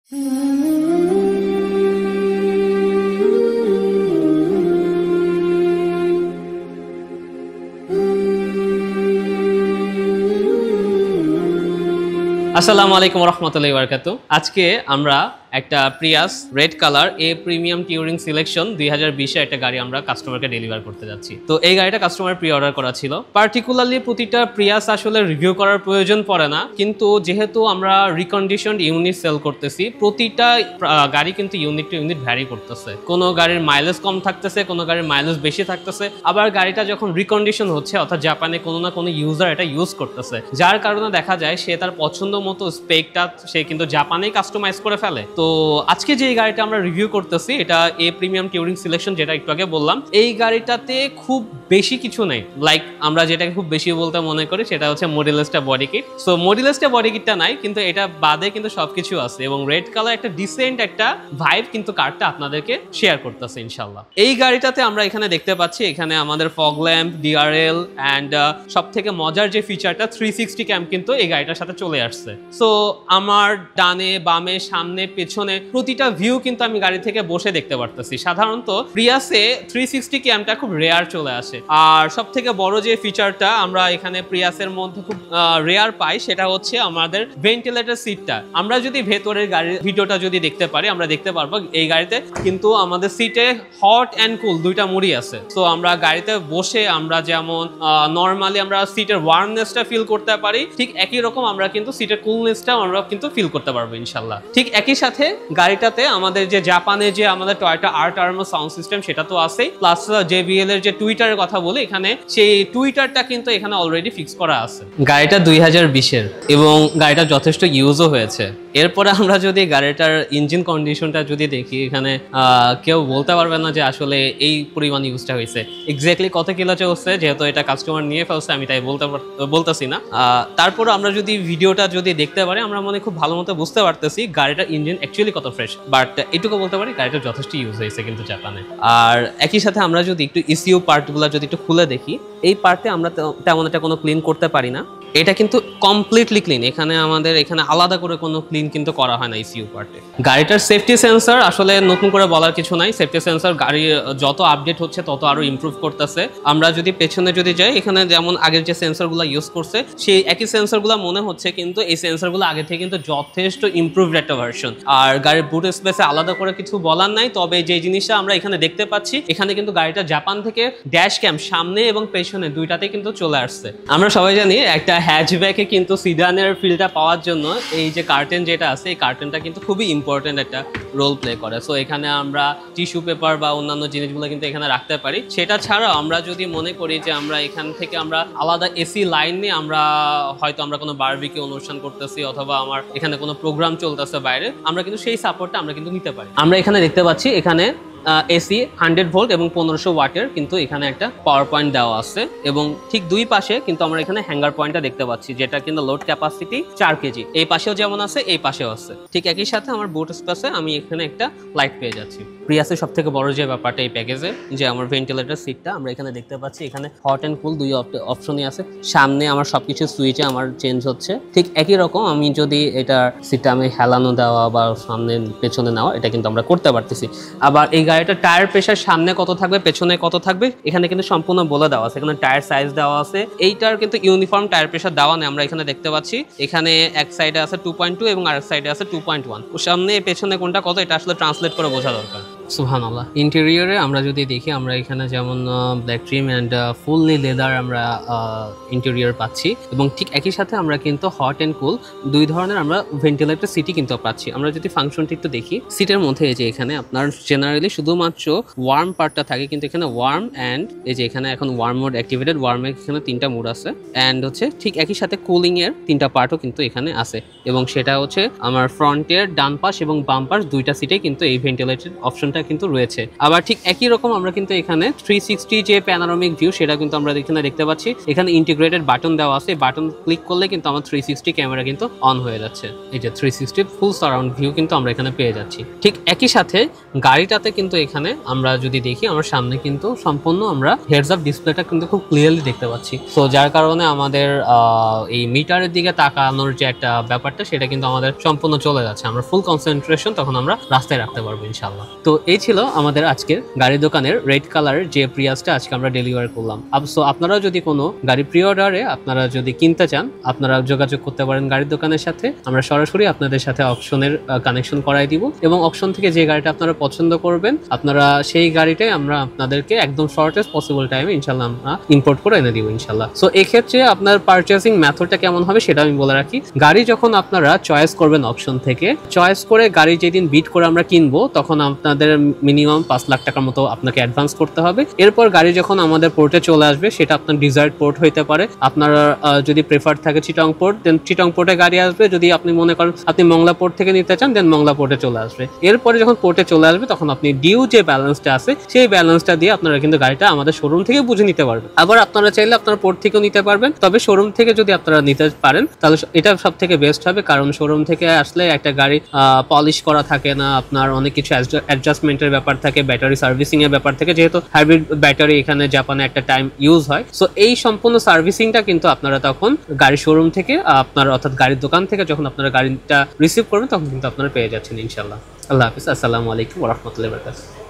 আসসালামু আলাইকুম রহমতুল্লাহি ওয়া বারাকাতুহু। আজকে আমরা একটা Prius red colour a premium Turing selection 2020 এর একটা গাড়ি আমরা কাস্টমারকে ডেলিভার করতে যাচ্ছি। তো এই গাড়িটা কাস্টমার প্রি অর্ডার করা ছিল। পার্টিকুলারলি প্রতিটা প্রিয়াস আসলে রিভিউ করার প্রয়োজন পড়ে না, কিন্তু যেহেতু আমরা রিকন্ডিশনড ইউনিট সেল করতেছি, প্রতিটা গাড়ি কিন্তু ইউনিট টু ইউনিট ভ্যারি করতেছে। কোনো গাড়ির মাইলেজ কম থাকতেছে, কোনো গাড়ির মাইলেজ বেশি থাকতেছে, আবার গাড়িটা যখন রিকন্ডিশন হচ্ছে অর্থাৎ জাপানে কোনো না কোনো ইউজার এটা ইউজ করতেছে, যার কারণে দেখা যায় সে তার পছন্দ মতো স্পেকটা সে কিন্তু জাপানেই কাস্টমাইজ করে ফেলে। তো আজকে যে গাড়িটা আমরা রিভিউ করতেছি এটা এ প্রিমিয়াম টিউরিং সিলেকশন, যেটা একটু আগে বললাম। এই গাড়িটাতে খুব বেশি কিছু নেই, লাইক আমরা যেটাকে খুব বেশি বলতে মনে করি সেটা হচ্ছে মডিউলাসটা বডি কিট। সো মডিউলাসটা বডি কিটটা নাই, কিন্তু এটা বাদে কিন্তু সবকিছু আছে এবং রেড কালার একটা ডিসেন্ট একটা ভাইব কিন্তু কারটা আপনাদেরকে শেয়ার করতেছে ইনশাআল্লাহ। এই গাড়িটাতে আমরা এখানে দেখতে পাচ্ছি এখানে আমাদের ফগ ল্যাম্প, ডিআরএল অ্যান্ড সব থেকে মজার যে ফিচারটা 360 ক্যাম কিন্তু এই গাড়িটার সাথে চলে আসছে। সো আমার ডানে বামে সামনে পেছনে প্রতিটা ভিউ কিন্তু আমি গাড়ি থেকে বসে দেখতে পারতেছি। সাধারণত প্রিয়াসে 360 ক্যামটা খুব রেয়ার চলে আসে। আর সব থেকে বড় যে ফিচারটা আমরা এখানে প্রিয়াসের মধ্যে খুব রেয়ার পাই সেটা হচ্ছে আমাদের ভেন্টিলেটর সিটটা। আমরা যদি ভেতরের গাড়ির ভিডিওটা যদি দেখতে পারি আমরা দেখতে পারবো এই গাড়িতে কিন্তু আমাদের সিটে হট অ্যান্ড কুল দুইটা মুড়ি আছে। সো আমরা গাড়িতে বসে আমরা যেমন নর্মালি আমরা সিটের ওয়ার্মনেসটা ফিল করতে পারি, ঠিক একই রকম আমরা কিন্তু সিটের কুলনেসটা আমরা কিন্তু ফিল করতে পারবো ইনশাল্লাহ। ঠিক একই সাথে গাড়িটাতে আমাদের যে জাপানে যে আমাদের টয়োটা আর্মো সাউন্ড সিস্টেম সেটা তো আছেই, প্লাস জেবিএল এর যে টুইটারের কথা বলি এখানে সেই টুইটারটা কিন্তু এখানে অলরেডি ফিক্স করা আছে। গাড়িটা 2020 এর এবং গাড়িটা যথেষ্ট ইউজও হয়েছে। এরপরে আমরা যদি গাড়িটার ইঞ্জিন কন্ডিশনটা যদি দেখি এখানে কেউ বলতে পারবে না যে আসলে এই পরিমাণ ইউজটা হয়েছে। এক্স্যাক্টলি কত কিলো চলছে যেহেতু এটা কাস্টমার নিয়ে ফেলছে আমি তাই বলতেছি না। তারপর আমরা যদি ভিডিওটা যদি দেখতে পারি আমরা মনে খুব ভালো মতো বুঝতে পারতেছি গাড়িটার ইঞ্জিন অ্যাকচুয়ালি কত ফ্রেশ। বাট এটুকু বলতে পারি গাড়িটা যথেষ্ট ইউজ হয়েছে কিন্তু জাপানে। আর একই সাথে আমরা যদি একটু ইসিউ পার্টগুলো যদি একটু খুলে দেখি, এই পার্টে আমরা তেমন একটা কোনো ক্লিন করতে পারি না। এটা কিন্তু কমপ্লিটলি ক্লিন, এখানে আমাদের এখানে আলাদা করে কোনো ক্লিন কিন্তু করা হয় না ইসিউ পার্টে। গাড়িটার সেফটি সেন্সর আসলে নতুন করে বলার কিছু নাই। সেফটি সেন্সর গাড়ি যত আপডেট হচ্ছে তত আরো ইমপ্রুভ করতেছে। আমরা যদি পেছনে যদি যাই এখানে যেমন আগের যে সেন্সরগুলো ইউজ করছে সেই একই সেন্সরগুলো মনে হচ্ছে, কিন্তু এই সেন্সরগুলো আগে থেকে কিন্তু যথেষ্ট ইমপ্রুভড একটা ভার্সন। আর গাড়ির বুট স্পেসে আলাদা করে কিছু বলার নাই, তবে যে জিনিসটা আমরা এখানে দেখতে পাচ্ছি এখানে কিন্তু গাড়িটা জাপান থেকে ড্যাশ ক্যাম সামনে এবং পেছনে দুইটাতে কিন্তু চলে আসছে। আমরা সবাই জানি একটা হ্যাচব্যাকে কিন্তু সিডানের ফিলটা পাওয়ার জন্য এই যে কার্টেন যেটা আছে এই কার্টেনটা কিন্তু খুবই ইম্পর্টেন্ট একটা রোল প্লে করে। সো এখানে আমরা টিস্যু পেপার বা অন্যান্য জিনিসগুলো কিন্তু এখানে রাখতে পারি। সেটা ছাড়াও আমরা যদি মনে করি যে আমরা এখান থেকে আমরা আলাদা এসি লাইন নিয়ে আমরা হয়তো আমরা কোনো বারবিকিউ অনুষ্ঠান করতেছি অথবা আমার এখানে কোনো প্রোগ্রাম চলতেছে বাইরে, আমরা কিন্তু সেই সাপোর্টটা আমরা কিন্তু নিতে পারি। আমরা এখানে দেখতে পাচ্ছি এখানে এসি 100 ভোল্ট এবং 1500 ওয়াটের কিন্তু এখানে একটা পাওয়ার পয়েন্ট দেওয়া আছে এবং ঠিক দুই পাশে কিন্তু আমরা এখানে হ্যাঙ্গার পয়েন্টটা দেখতে পাচ্ছি যেটা কিন্তু লোড ক্যাপাসিটি 4 কেজি। এই পাশেও যেমন আছে এই পাশেও আছে। ঠিক একই সাথে আমার বুট স্পেসে আমি এখানে একটা লাইট পেয়ে যাচ্ছি। প্রিয়াসের সব থেকে বড় যে ব্যাপারটা এই প্যাকেজে যে আমার ভেন্টিলেটর সিটটা আমরা এখানে দেখতে পাচ্ছি এখানে হট অ্যান্ড কুল দুই অপশনই আছে। সামনে আমার সবকিছু সুইচে আমার চেঞ্জ হচ্ছে। ঠিক একই রকম আমি যদি এটার সিটটা আমি হেলানো দেওয়া বা সামনে পেছনে নেওয়া এটা কিন্তু আমরা করতে পারতেছি। আবার এই গাড়িটা টায়ার প্রেসার সামনে কত থাকবে পেছনে কত থাকবে এখানে কিন্তু সম্পূর্ণ বলে দেওয়া আছে। এখানে টায়ার সাইজ দেওয়া আছে। এইটার কিন্তু ইউনিফর্ম টায়ার প্রেসার দেওয়া নেই, আমরা এখানে দেখতে পাচ্ছি এখানে এক সাইডে আছে 2.2 এবং আরেক সাইডে আছে 2.1। সামনে পেছনে কোনটা কত এটা আসলে ট্রান্সলেট করে বোঝা দরকার। সুবহানাল্লাহ। ইন্টেরিয়রে আমরা যদি দেখি আমরা এখানে যেমন black trim and fully leather আমরা ইন্টেরিয়র পাচ্ছি এবং ঠিক একই সাথে আমরা কিন্তু হট অ্যান্ড কুল দুই ধরনের আমরা ভেন্টিলেটর সিটই কিন্তু পাচ্ছি। আমরা যদি ফাংশনটি একটু দেখি সিটের মধ্যে এই যে এখানে আপনার জেনারেলি শুধুমাত্র ওয়ার্ম পার্টটা থাকে, কিন্তু এখানে ওয়ার্ম অ্যান্ড এই যে এখানে এখন ওয়ার্ম মোড অ্যাক্টিভেটেড, ওয়ার্মের এখানে 3টা মোড আছে অ্যান্ড হচ্ছে ঠিক একই সাথে কুলিং এর 3টা পার্টও কিন্তু এখানে আছে এবং সেটা হচ্ছে আমার ফ্রন্টের ডান পাশ এবং বাম পাশ দুইটা সিটে কিন্তু এই ভেন্টিলেটর অপশনটা ডিসপ্লেটা কিন্তু রয়েছে। আবার ঠিক একই রকম আমরা কিন্তু এখানে 360 যে প্যানোরামিক ভিউ সেটা কিন্তু আমরা এখানে দেখতে পাচ্ছি। এখানে ইন্টিগ্রেটেড বাটন দেওয়া আছে, বাটন ক্লিক করলে কিন্তু আমার 360 ক্যামেরা কিন্তু অন হয়ে যাচ্ছে। এই যে 360 ফুল সারাউন্ড ভিউ কিন্তু আমরা এখানে পেয়ে যাচ্ছি। ঠিক একই সাথে গাড়িটাতে কিন্তু এখানে আমরা যদি দেখি আমার সামনে কিন্তু সম্পূর্ণ আমরা হেডস আপ ডিসপ্লেটা কিন্তু খুব ক্লিয়ারলি দেখতে পাচ্ছি। সো যার কারণে আমাদের এই মিটারের দিকে তাকানোর যে একটা ব্যাপারটা সেটা কিন্তু আমাদের সম্পূর্ণ চলে যাচ্ছে। আমরা ফুল কনসেন্ট্রেশন তখন আমরা রাস্তায় রাখতে পারবো ইনশাল্লাহ। তো এই ছিল আমাদের আজকের গাড়ির দোকানের রেড কালারের যে প্রিয়াসটা আজকে আমরা ডেলিভার করলাম। সো আপনারাও যদি কোনো গাড়ি প্রি অর্ডারে আপনারা যদি কিনতে চান আপনারা যোগাযোগ করতে পারেন গাড়ির দোকানের সাথে। আমরা সরাসরি আপনাদের সাথে অকশনের কানেকশন করাই দিব এবং অকশন থেকে যে গাড়িটা আপনারা পছন্দ করবেন আপনারা সেই গাড়িটাই আমরা আপনাদেরকে একদম শর্টেস্ট পসিবল টাইমে ইনশাল্লাহ আমরা ইম্পোর্ট করে এনে দিব ইনশাল্লাহ। সো এক্ষেত্রে আপনার পারচেসিং মেথডটা কেমন হবে সেটা আমি বলে রাখি। গাড়ি যখন আপনারা চয়েস করবেন অপশন থেকে, চয়েস করে গাড়ি যেদিন বিড করে আমরা কিনবো তখন আপনাদের মিনিমাম 5 লাখ টাকার মতো আপনাকে অ্যাডভান্স করতে হবে। এরপর গাড়ি যখন আমাদের পোর্টে চলে আসবে সেটা আপনার ডিজায়ার্ড পোর্ট হইতে পারে। আপনার যদি প্রেফার থাকে চিটং পোর্ট দেন চিটং পোর্টে গাড়ি আসবে। যদি আপনি মনে করেন আপনি মংলা পোর্ট থেকে নিতে চান দেন মংলা পোর্টে চলে আসবে। এরপরে যখন পোর্টে চলে আসবে তখন আপনি ডিউ যে ব্যালেন্সটা আছে সেই ব্যালেন্সটা দিয়ে আপনারা কিন্তু গাড়িটা আমাদের শোরুম থেকে বুঝে নিতে পারবেন। আবার আপনারা চাইলে আপনারা পোর্ট থেকেও নিতে পারবেন, তবে শোরুম থেকে যদি আপনারা নিতে পারেন তাহলে এটা সব থেকে বেস্ট হবে। কারণ শোরুম থেকে আসলে একটা গাড়ি পলিশ করা থাকে না, আপনার অনেক কিছু অ্যাডজাস্টমেন্টের ব্যাপার থাকে, ব্যাটারি সার্ভিসিং এর ব্যাপার থাকে, যেহেতু হাইব্রিড ব্যাটারি এখানে জাপানে একটা টাইম ইউজ হয়। সো এই সম্পূর্ণ সার্ভিসিংটা কিন্তু আপনারা তখন গাড়ির শোরুম থেকে আপনার অর্থাৎ গাড়ির দোকান থেকে যখন আপনারা গাড়িটা রিসিভ করবেন তখন কিন্তু আপনারা পেয়ে যাচ্ছেন ইনশাল্লাহ। আল্লাহ হাফিজ, আসসালামু আলাইকুম ওয়া রাহমাতুল্লাহি ওয়া বারাকাতুহু।